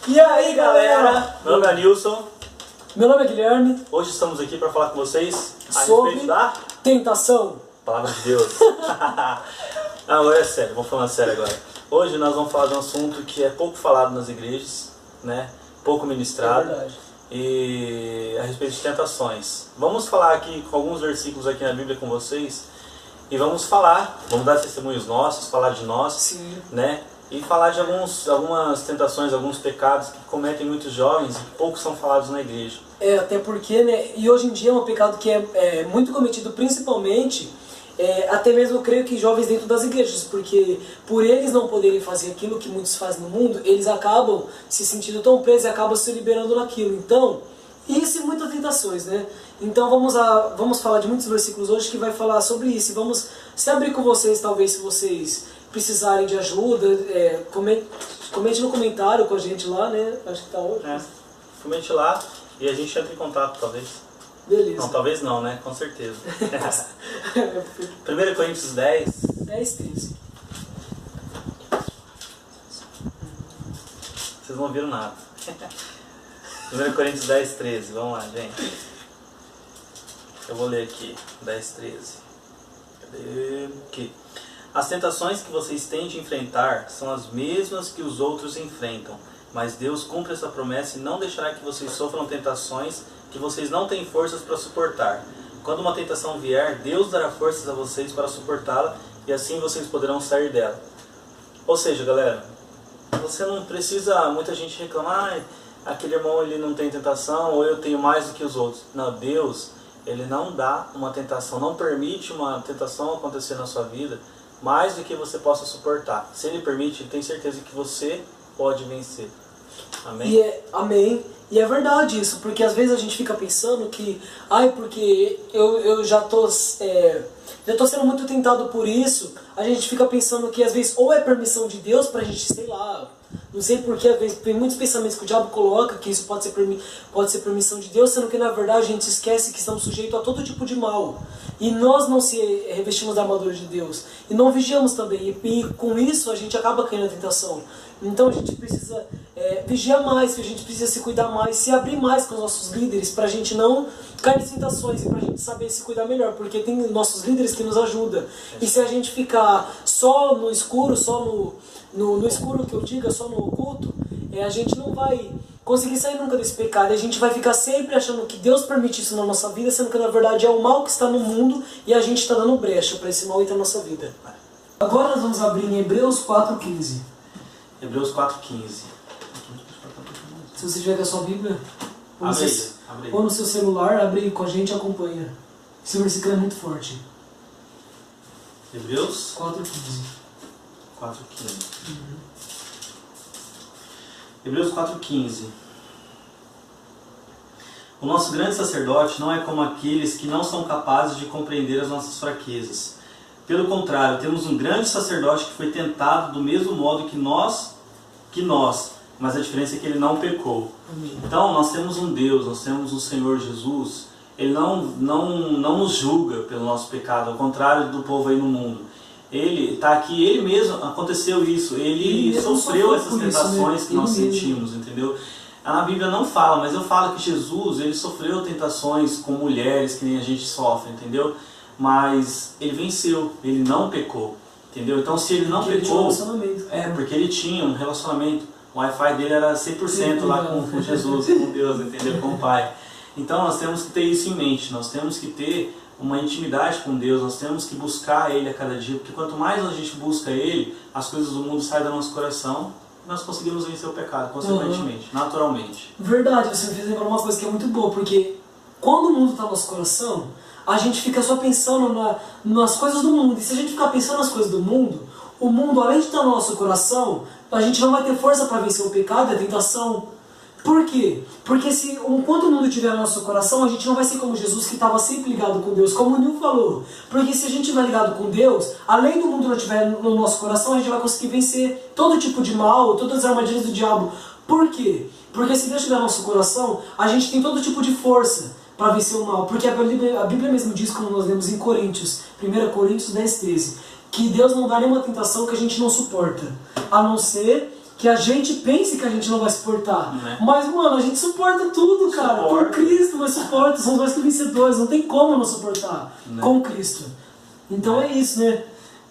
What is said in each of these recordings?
E aí, galera? Meu nome é Nilson. Meu nome é Guilherme. Hoje estamos aqui para falar com vocês a sobre respeito da tentação. Palavra de Deus. Agora é sério, vamos falar sério agora. Hoje nós vamos falar de um assunto que é pouco falado nas igrejas, né? Pouco ministrado. É verdade. E a respeito de tentações. Vamos falar aqui com alguns versículos aqui na Bíblia com vocês. E vamos dar testemunhos nossos, falar de nós, Sim. né? E falar de algumas tentações, alguns pecados que cometem muitos jovens e que poucos são falados na igreja. Até porque, né? E hoje em dia é um pecado que é muito cometido principalmente, até mesmo eu creio que jovens dentro das igrejas, porque por eles não poderem fazer aquilo que muitos fazem no mundo, eles acabam se sentindo tão presos e acabam se liberando naquilo. Então, isso e muitas tentações, né? Então vamos falar de muitos versículos hoje que vai falar sobre isso. E vamos se abrir com vocês, talvez, se vocês precisarem de ajuda, comente no comentário com a gente lá, né? Acho que tá hoje. Comente lá e a gente entra em contato, talvez. Beleza. Não, talvez não, né? Com certeza. 1 Coríntios 10. 10:13. Vocês não viram nada. 1 Coríntios 10:13. Vamos lá, gente. Eu vou ler aqui. 10:13. Cadê? Aqui. As tentações que vocês têm de enfrentar são as mesmas que os outros enfrentam, mas Deus cumpre essa promessa e não deixará que vocês sofram tentações que vocês não têm forças para suportar. Quando uma tentação vier, Deus dará forças a vocês para suportá-la e assim vocês poderão sair dela. Ou seja, galera, você não precisa, muita gente reclamar, aquele irmão ele não tem tentação ou eu tenho mais do que os outros. Não, Deus, ele não dá uma tentação, não permite uma tentação acontecer na sua vida mais do que você possa suportar. Se ele permite, ele tem certeza que você pode vencer. Amém? Amém. E é verdade isso, porque às vezes a gente fica pensando que, porque eu já tô sendo muito tentado por isso. A gente fica pensando que às vezes ou é permissão de Deus pra gente, sei lá, não sei porquê, às vezes tem muitos pensamentos que o diabo coloca, que isso pode ser permissão de Deus, sendo que na verdade a gente esquece que estamos sujeitos a todo tipo de mal. E nós não se revestimos da armadura de Deus. E não vigiamos também. E com isso a gente acaba caindo na tentação. Então a gente precisa vigiar mais, a gente precisa se cuidar mais, se abrir mais com os nossos líderes pra gente não cair em tentações e pra gente saber se cuidar melhor, porque tem nossos líderes que nos ajudam. E se a gente ficar só no escuro, só no escuro que eu diga, só no oculto, a gente não vai conseguir sair nunca desse pecado. A gente vai ficar sempre achando que Deus permite isso na nossa vida, sendo que na verdade é o mal que está no mundo e a gente está dando brecha para esse mal entrar na nossa vida. Agora nós vamos abrir em Hebreus 4:15. Hebreus 4:15. Se você tiver com a sua Bíblia, Abre. ou no seu celular, abre aí com a gente e acompanha. Esse versículo é muito forte. Hebreus 4:15. 4:15. Hebreus 4:15. O nosso grande sacerdote não é como aqueles que não são capazes de compreender as nossas fraquezas. Pelo contrário, temos um grande sacerdote que foi tentado do mesmo modo que nós, mas a diferença é que ele não pecou. Amém. Então nós temos um Deus, nós temos um Senhor Jesus. Ele não nos julga pelo nosso pecado, ao contrário do povo aí no mundo. Ele está aqui, ele mesmo, aconteceu isso, ele sofreu essas tentações que nós sentimos, entendeu? A Bíblia não fala, mas eu falo que Jesus, ele sofreu tentações com mulheres que nem a gente sofre, entendeu? Mas ele venceu, ele não pecou, entendeu? Então se ele não pecou, porque ele tinha um relacionamento, o Wi-Fi dele era 100% lá com Jesus, com Deus, entendeu? Com o Pai. Então nós temos que ter isso em mente, nós temos que ter uma intimidade com Deus, nós temos que buscar Ele a cada dia, porque quanto mais a gente busca Ele, as coisas do mundo saem do nosso coração e nós conseguimos vencer o pecado, consequentemente, naturalmente. Verdade, você me fez lembrar uma coisa que é muito boa, porque quando o mundo está no nosso coração, a gente fica só pensando nas coisas do mundo, e se a gente ficar pensando nas coisas do mundo, o mundo, além de estar no nosso coração, a gente não vai ter força para vencer o pecado e a tentação. Por quê? Porque enquanto o mundo estiver no nosso coração, a gente não vai ser como Jesus, que estava sempre ligado com Deus, como o Nil falou. Porque se a gente estiver ligado com Deus, além do mundo não estiver no nosso coração, a gente vai conseguir vencer todo tipo de mal, todas as armadilhas do diabo. Por quê? Porque se Deus estiver no nosso coração, a gente tem todo tipo de força para vencer o mal. Porque a Bíblia mesmo diz, como nós lemos em Coríntios, 1 Coríntios 10:13, que Deus não dá nenhuma tentação que a gente não suporta, a não ser que a gente pense que a gente não vai suportar. Né? Mas, mano, a gente suporta tudo, cara. Com Cristo, mas suporta. Somos mais que vencedores. Não tem como não suportar com Cristo. Então é isso, né?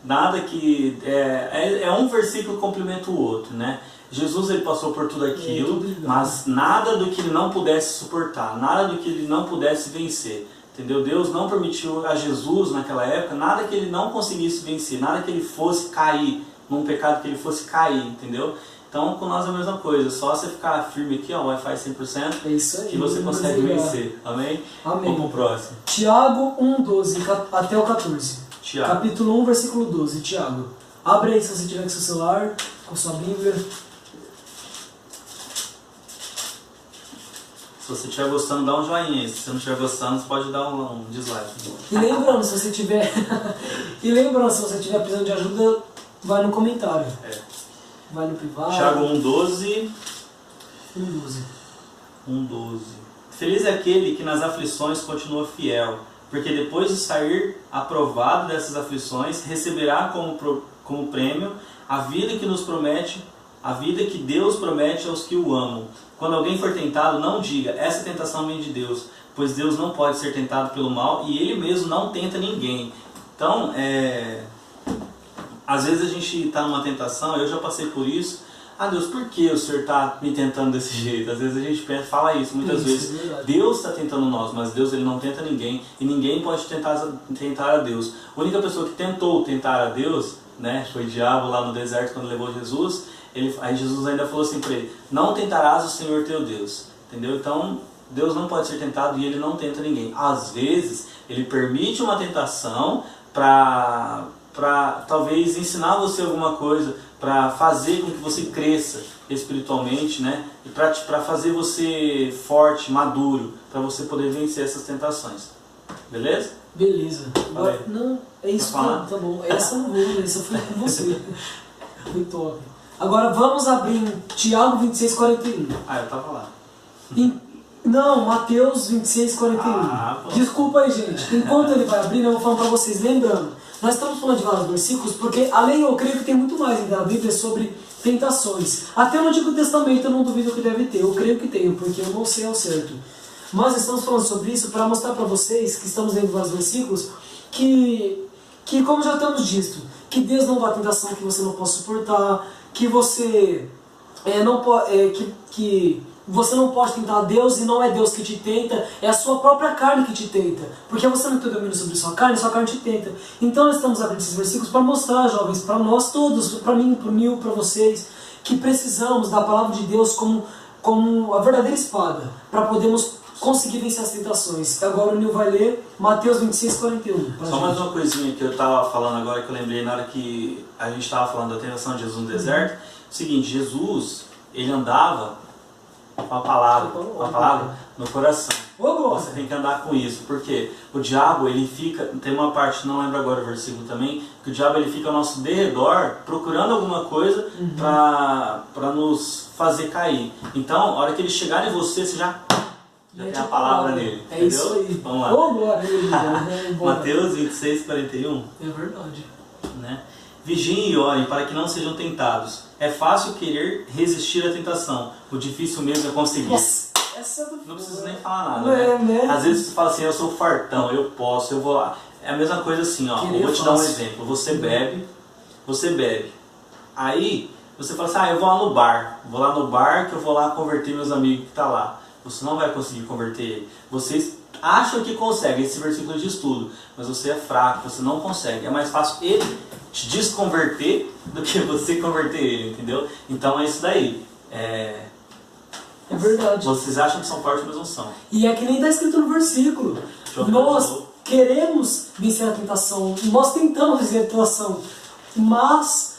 Nada que... É um versículo que complementa o outro, né? Jesus, ele passou por tudo aquilo, mas nada do que ele não pudesse suportar, nada do que ele não pudesse vencer. Entendeu? Deus não permitiu a Jesus, naquela época, nada que ele não conseguisse vencer, nada que ele fosse cair, num pecado que ele fosse cair, entendeu? Então, com nós é a mesma coisa, só você ficar firme aqui, ó, Wi-Fi 100%, é isso aí, que você consegue vencer. Amém? Amém. Vamos pro próximo. Tiago 1:12 até o 14. Tiago. Capítulo 1, versículo 12. Tiago. Abre aí se você tiver com seu celular, com sua Bíblia. Se você estiver gostando, dá um joinha aí. Se você não estiver gostando, você pode dar um dislike. E lembrando, se você tiver precisando de ajuda, vai no comentário. Vai no privado. Tiago 1:12. 1:12. Feliz é aquele que nas aflições continua fiel, porque depois de sair aprovado dessas aflições, receberá como prêmio a vida que nos promete, a vida que Deus promete aos que o amam. Quando alguém for tentado, não diga, essa tentação vem de Deus, pois Deus não pode ser tentado pelo mal e Ele mesmo não tenta ninguém. Então, às vezes a gente está numa tentação, eu já passei por isso. Ah, Deus, por que o Senhor está me tentando desse jeito? Às vezes a gente fala isso, muitas vezes. Deus está tentando nós, mas Deus ele não tenta ninguém e ninguém pode tentar a Deus. A única pessoa que tentou tentar a Deus, né, foi o diabo lá no deserto quando levou Jesus. Aí Jesus ainda falou assim para ele, não tentarás o Senhor teu Deus, entendeu? Então Deus não pode ser tentado e Ele não tenta ninguém. Às vezes Ele permite uma tentação para talvez ensinar você alguma coisa, para fazer com que você cresça espiritualmente, né? E para fazer você forte, maduro, para você poder vencer essas tentações. Beleza? Beleza. Agora, não, é isso, tá bom. Essa eu não vou, essa foi com você. Foi top. Agora vamos abrir em Tiago 26:41. Ah, eu tava lá. Não, Mateus 26:41. Desculpa aí, gente. Enquanto ele vai abrir, eu vou falar para vocês. Lembrando, nós estamos falando de vários versículos, porque além, eu creio que tem muito mais ainda na Bíblia sobre tentações. Até no Antigo Testamento eu não duvido que deve ter. Eu creio que tem, porque eu não sei ao certo. Mas estamos falando sobre isso para mostrar para vocês, que estamos lendo vários versículos, que como já estamos dito, que Deus não dá tentação que você não possa suportar, que você você não pode tentar Deus e não é Deus que te tenta, é a sua própria carne que te tenta. Porque você não tem domínio sobre sua carne te tenta. Então nós estamos abrindo esses versículos para mostrar, jovens, para nós todos, para mim, para o Nil, para vocês, que precisamos da palavra de Deus como a verdadeira espada, para podermos conseguir vencer as tentações. Agora o Nil vai ler Mateus 26:41. Só mais uma coisinha que eu estava falando agora, que eu lembrei na hora que a gente estava falando da tentação de Jesus no deserto. O seguinte, Jesus, ele andava com a palavra no coração. Você tem que andar com isso, porque o diabo, ele fica, tem uma parte, não lembro agora o versículo também, que o diabo ele fica ao nosso derredor, procurando alguma coisa para nos fazer cair. Então, a hora que ele chegar em você, você já tem a palavra nele. É entendeu? Isso aí. Vamos lá. Mateus 26:41. É verdade. Né? Vigiem e orem para que não sejam tentados. É fácil querer resistir à tentação. O difícil mesmo é conseguir. Nossa, não preciso nem falar nada, né? Às vezes você fala assim, eu sou fartão, eu posso, eu vou lá. É a mesma coisa assim, ó. Eu vou te dar um exemplo. Você bebe. Aí você fala assim, eu vou lá no bar. Vou lá no bar que eu vou lá converter meus amigos que tá lá. Você não vai conseguir converter ele. Vocês acham que conseguem, esse versículo diz tudo, mas você é fraco, você não consegue. É mais fácil ele te desconverter do que você converter ele, entendeu? Então é isso daí. É verdade. Vocês acham que são fortes, mas não são. E é que nem está escrito no versículo. Nós queremos vencer a tentação, nós tentamos vencer a tentação, mas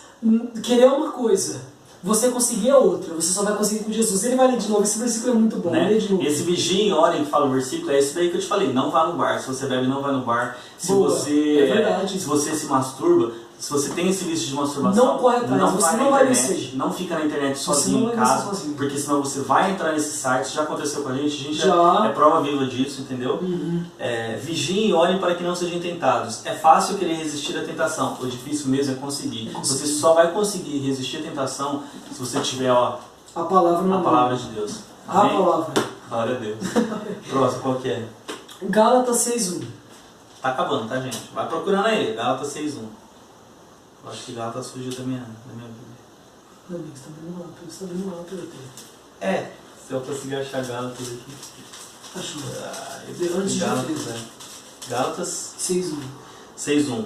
querer uma coisa, você conseguir a outra, você só vai conseguir com Jesus. Ele vai ler de novo, esse versículo é muito bom, né? Lê de novo. Esse vigiem e orem que fala o versículo, é esse daí que eu te falei, não vá no bar. Se você bebe, não vá no bar. Se você se masturba, Se você tem esse vício de masturbação, não corre atrás, você não vai vencer. Não fica na internet sozinho em casa, porque senão você vai entrar nesses sites. Já aconteceu com a gente já é prova viva disso, entendeu? Vigiem e olhem para que não sejam tentados. É fácil querer resistir à tentação, o difícil mesmo é conseguir. Você só vai conseguir resistir à tentação se você tiver a palavra de Deus. Amém? A palavra. Glória a Deus. Próximo, qual que é? Gálatas 6:1. Tá acabando, tá, gente? Vai procurando aí, Gálatas 6:1. Eu acho que Gálatas fugiu da minha Bíblia. Não, amigo, você tá vendo lá pelo tempo. Se eu conseguir achar Gálatas aqui. Achou. Antes de Gálatas 6:1.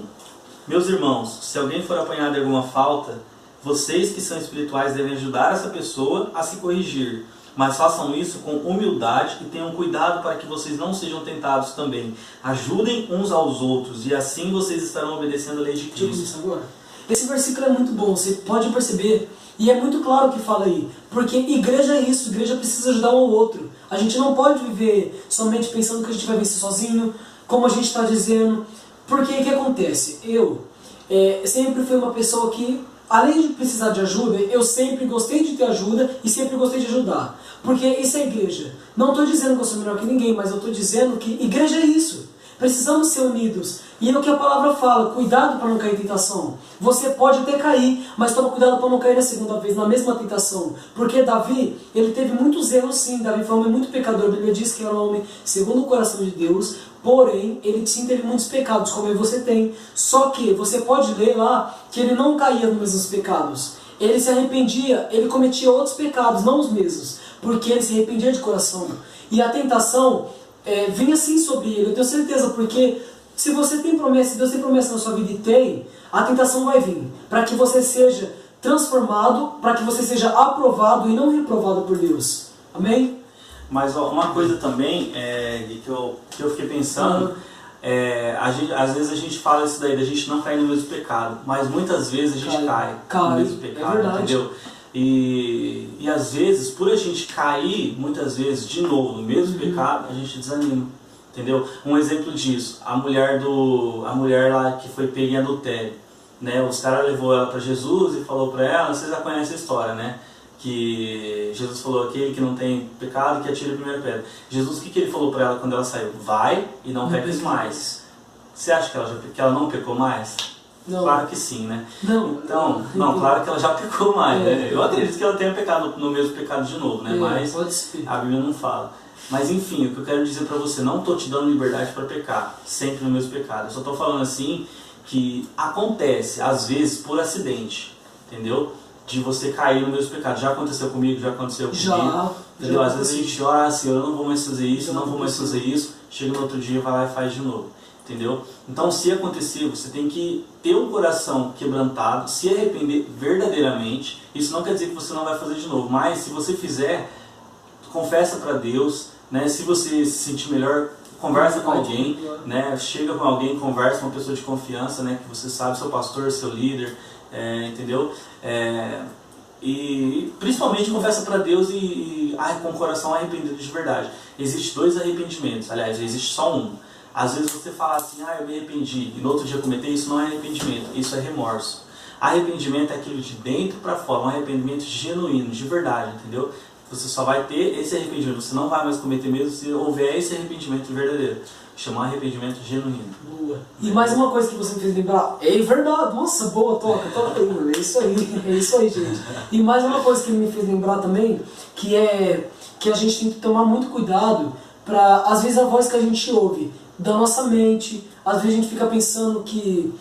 Meus irmãos, se alguém for apanhado em alguma falta, vocês que são espirituais devem ajudar essa pessoa a se corrigir. Mas façam isso com humildade e tenham cuidado para que vocês não sejam tentados também. Ajudem uns aos outros e assim vocês estarão obedecendo a lei de Cristo. Agora. Esse versículo é muito bom, você pode perceber, e é muito claro o que fala aí, porque igreja é isso, igreja precisa ajudar um ao outro. A gente não pode viver somente pensando que a gente vai vencer sozinho, como a gente está dizendo, porque o que acontece? Eu sempre fui uma pessoa que, além de precisar de ajuda, eu sempre gostei de ter ajuda e sempre gostei de ajudar. Porque isso é igreja. Não estou dizendo que eu sou melhor que ninguém, mas eu estou dizendo que igreja é isso. Precisamos ser unidos. E é o que a palavra fala, cuidado para não cair em tentação. Você pode até cair, mas toma cuidado para não cair na segunda vez, na mesma tentação. Porque Davi, ele teve muitos erros sim. Davi foi um homem muito pecador. A Bíblia diz que era um homem segundo o coração de Deus. Porém, ele sim teve muitos pecados, como você tem. Só que você pode ler lá que ele não caía nos mesmos pecados. Ele se arrependia, ele cometia outros pecados, não os mesmos. Porque ele se arrependia de coração. E a tentação vinha sim sobre ele, eu tenho certeza, porque se você tem promessa, se Deus tem promessa na sua vida e tem, a tentação vai vir, para que você seja transformado, para que você seja aprovado e não reprovado por Deus. Amém? Mas uma coisa também que eu fiquei pensando, às vezes a gente fala isso daí, da gente não cair no mesmo pecado, mas muitas vezes a gente cai no mesmo pecado, entendeu? E às vezes, por a gente cair, muitas vezes, de novo no mesmo pecado, a gente desanima, entendeu? Um exemplo disso, a mulher lá que foi pega em adultério, né? Os caras levou ela para Jesus e falou para ela, vocês já conhecem a história, né? Que Jesus falou, aquele que não tem pecado, que atire a primeira pedra. Jesus, o que ele falou para ela quando ela saiu? Vai e não peques mais. Você acha que ela não pecou mais? Não. Claro que sim, né? Não, claro que ela já pecou mais, né? Eu acredito que ela tenha pecado no mesmo pecado de novo, né? Mas pode ser. A Bíblia não fala. Mas enfim, o que eu quero dizer pra você, não estou te dando liberdade para pecar, sempre no mesmo pecado. Eu só estou falando assim que acontece, às vezes, por acidente, entendeu? De você cair no mesmo pecado. Já aconteceu comigo, já aconteceu comigo. Entendeu? Às vezes a gente ora assim, eu não vou mais fazer isso, não vou mais fazer isso. Chega no outro dia, vai lá e faz de novo. Entendeu? Então, se acontecer, você tem que ter um coração quebrantado, se arrepender verdadeiramente. Isso não quer dizer que você não vai fazer de novo, mas se você fizer, confessa para Deus, né? Se você se sentir melhor, conversa com alguém, né? Chega com alguém, conversa com uma pessoa de confiança, né? Que você sabe, seu pastor, seu líder, entendeu? E principalmente confessa para Deus com o coração arrependido de verdade. Existem 2 arrependimentos, aliás, existe só um. Às vezes você fala assim, eu me arrependi, e no outro dia cometer, isso não é arrependimento, isso é remorso. Arrependimento é aquilo de dentro para fora, um arrependimento genuíno, de verdade, entendeu? Você só vai ter esse arrependimento, você não vai mais cometer mesmo se houver esse arrependimento verdadeiro. Chamar arrependimento genuíno. Boa. E mais uma coisa que você me fez lembrar, é verdade, nossa, boa, toca aí, mano, é isso aí, gente. E mais uma coisa que me fez lembrar também, que a gente tem que tomar muito cuidado para, às vezes, a voz que a gente ouve da nossa mente, às vezes a gente fica pensando que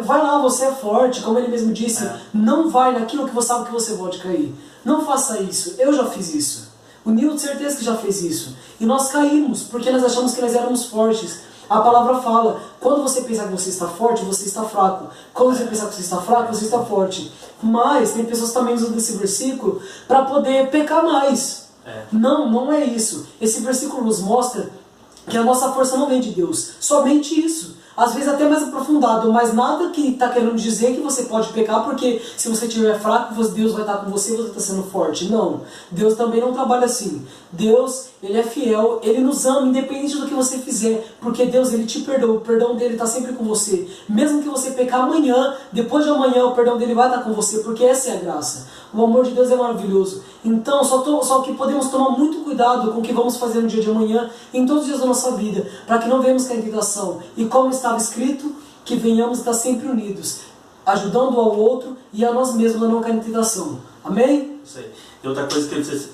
vai lá, você é forte, como ele mesmo disse, não vai naquilo que você sabe que você pode cair. Não faça isso, eu já fiz isso. O Nil de certeza que já fez isso. E nós caímos, porque nós achamos que nós éramos fortes. A palavra fala, quando você pensar que você está forte, você está fraco. Quando você pensar que você está fraco, você está forte. Mas tem pessoas que também usam desse versículo para poder pecar mais. Não é isso. Esse versículo nos mostra que a nossa força não vem de Deus. Somente isso. às vezes até mais aprofundado, mas nada que está querendo dizer que você pode pecar, porque se você estiver fraco, Deus vai estar com você e você está sendo forte. Não, Deus também não trabalha assim. Deus, Ele é fiel, Ele nos ama, independente do que você fizer, porque Deus, Ele te perdoa, o perdão dele está sempre com você. Mesmo que você pecar amanhã, depois de amanhã, o perdão dele vai estar com você, porque essa é a graça. O amor de Deus é maravilhoso. Então, só que podemos tomar muito cuidado com o que vamos fazer no dia de amanhã, em todos os dias da nossa vida, para que não venhamos cair em tentação. E como estava escrito, que venhamos estar sempre unidos, ajudando ao outro e a nós mesmos a não cair em tentação. Amém? Isso aí. E outra coisa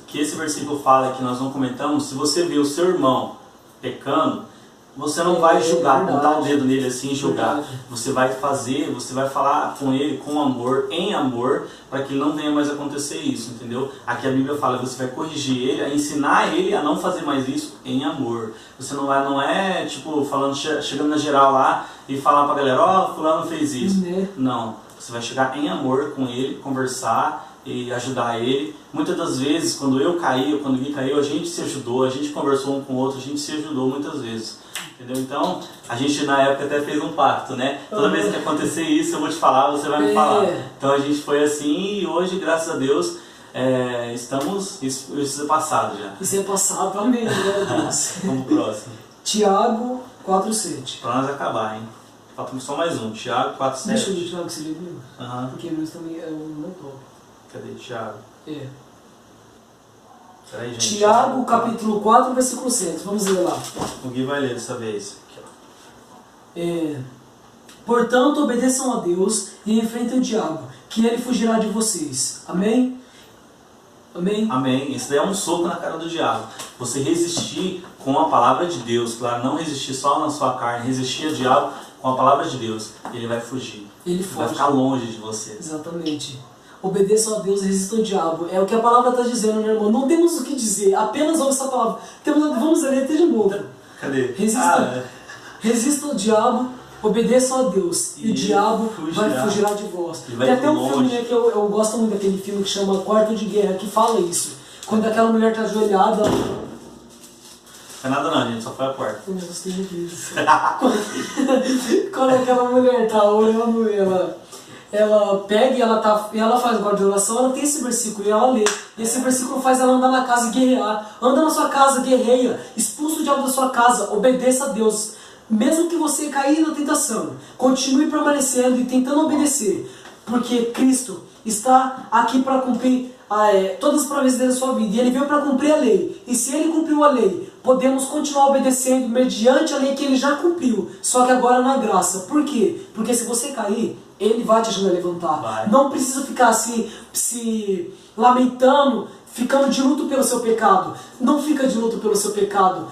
que esse versículo fala, que nós não comentamos, se você vê o seu irmão pecando, você não vai julgar, apontar o dedo nele assim e julgar. Verdade. Você vai fazer, você vai falar com ele com amor, em amor, para que não venha mais acontecer isso, entendeu? Aqui a Bíblia fala, você vai corrigir ele, ensinar ele a não fazer mais isso em amor. Você não é tipo, falando, chegando na geral lá e falar pra galera, ó, fulano fez isso. Não, você vai chegar em amor com ele, conversar e ajudar ele. Muitas das vezes, quando eu caí, quando o Gui caiu, a gente se ajudou, a gente conversou um com o outro, a gente se ajudou muitas vezes. Entendeu? Então, a gente na época até fez um pacto, né? Toda vez que acontecer isso, eu vou te falar, você vai me falar. Então a gente foi assim e hoje, graças a Deus, isso é passado já. Isso é passado, amém, glória a Deus. Vamos pro próximo. Tiago 4,7. Pra nós acabar, hein? Falta só mais um, Tiago 4,7. Deixa eu ver o Tiago que você leu comigo. Porque Hebreus também é um não top. Cadê Tiago? Peraí, gente. Tiago, capítulo 4, versículo 7. Vamos ler lá. O Gui vai ler dessa vez. Aqui, ó. Portanto, obedeçam a Deus e enfrentem o diabo, que ele fugirá de vocês. Amém? Amém? Amém. Isso daí é um soco na cara do diabo. Você resistir com a palavra de Deus, claro, não resistir só na sua carne, resistir ao diabo com a palavra de Deus, ele vai fugir. Ele foge. Vai ficar longe de você. Exatamente. Obedeçam a Deus e resistam ao diabo. É o que a palavra está dizendo, meu irmão. Não temos o que dizer, apenas ouça essa palavra. Vamos ler até de novo. Cadê? Resistam ao diabo, obedeçam a Deus. E o diabo vai fugir de vós. Tem até um filme, né, que eu gosto muito daquele filme que chama Quarto de Guerra, que fala isso. Quando aquela mulher está ajoelhada... Não é nada não, gente, só foi a porta. Eu gostei disso. Quando aquela mulher está olhando, ela pega e ela faz o guarda de oração, ela tem esse versículo e ela lê. E esse versículo faz ela andar na casa e guerrear. Anda na sua casa, guerreia, expulsa o diabo da sua casa, obedeça a Deus. Mesmo que você caia na tentação, continue permanecendo e tentando obedecer. Porque Cristo está aqui para cumprir todas as promessas da sua vida. E Ele veio para cumprir a lei. E se Ele cumpriu a lei, podemos continuar obedecendo mediante a lei que Ele já cumpriu. Só que agora na graça. Por quê? Porque se você cair, Ele vai te ajudar a levantar. Vai. Não precisa ficar se lamentando, ficando de luto pelo seu pecado. Não fica de luto pelo seu pecado.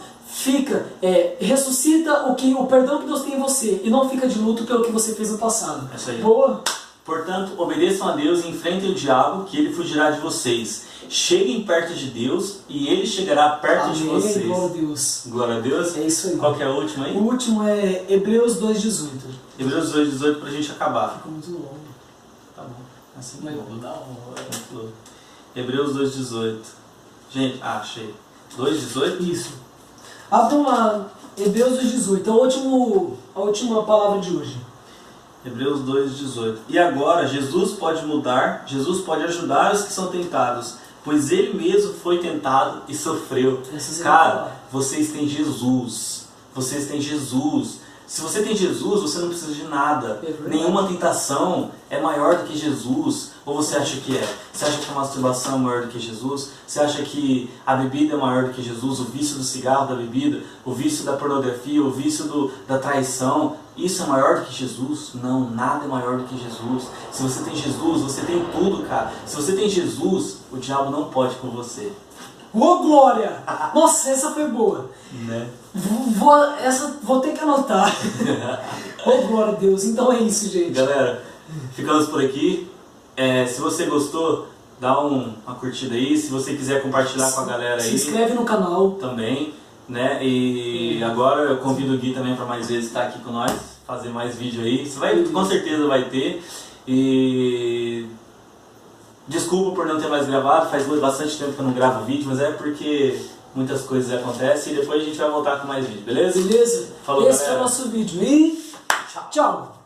Ressuscita o perdão que Deus tem em você. E não fica de luto pelo que você fez no passado. É isso aí. Boa? Portanto, obedeçam a Deus e enfrentem o diabo, que ele fugirá de vocês. Cheguem perto de Deus e ele chegará perto de vocês. Glória a Deus. Glória a Deus. É isso aí. Qual que é a última aí? O último é Hebreus 2,18. Hebreus 2,18 pra gente acabar. Ficou muito longo. Tá bom. Assim Mas bom. da hora. Hebreus 2,18. Gente, achei. 2,18? Isso. Abram lá, Hebreus 2,18. A última palavra de hoje. Hebreus 2,18. E agora Jesus pode mudar, Jesus pode ajudar os que são tentados, pois Ele mesmo foi tentado e sofreu. Cara, vocês têm Jesus. Vocês têm Jesus. Se você tem Jesus, você não precisa de nada. Nenhuma tentação é maior do que Jesus. Ou você acha que é? Você acha que a masturbação é maior do que Jesus? Você acha que a bebida é maior do que Jesus? O vício do cigarro, da bebida, o vício da pornografia, o vício da traição, isso é maior do que Jesus? Não, nada é maior do que Jesus. Se você tem Jesus, você tem tudo, cara. Se você tem Jesus, o diabo não pode com você. Ô, glória! Nossa, essa foi boa. Né? Vou ter que anotar. Ô, glória a Deus. Então é isso, gente. Galera, ficamos por aqui. Se você gostou, dá uma curtida aí. Se você quiser compartilhar com a galera aí, se inscreve no canal também, né? E agora eu convido o Gui também para mais vezes estar aqui com nós, fazer mais vídeo aí. Com certeza vai ter. E desculpa por não ter mais gravado, faz bastante tempo que eu não gravo vídeo, mas é porque muitas coisas acontecem e depois a gente vai voltar com mais vídeo, beleza? Beleza? Falou, esse galera. foi o nosso vídeo. E Tchau. Tchau.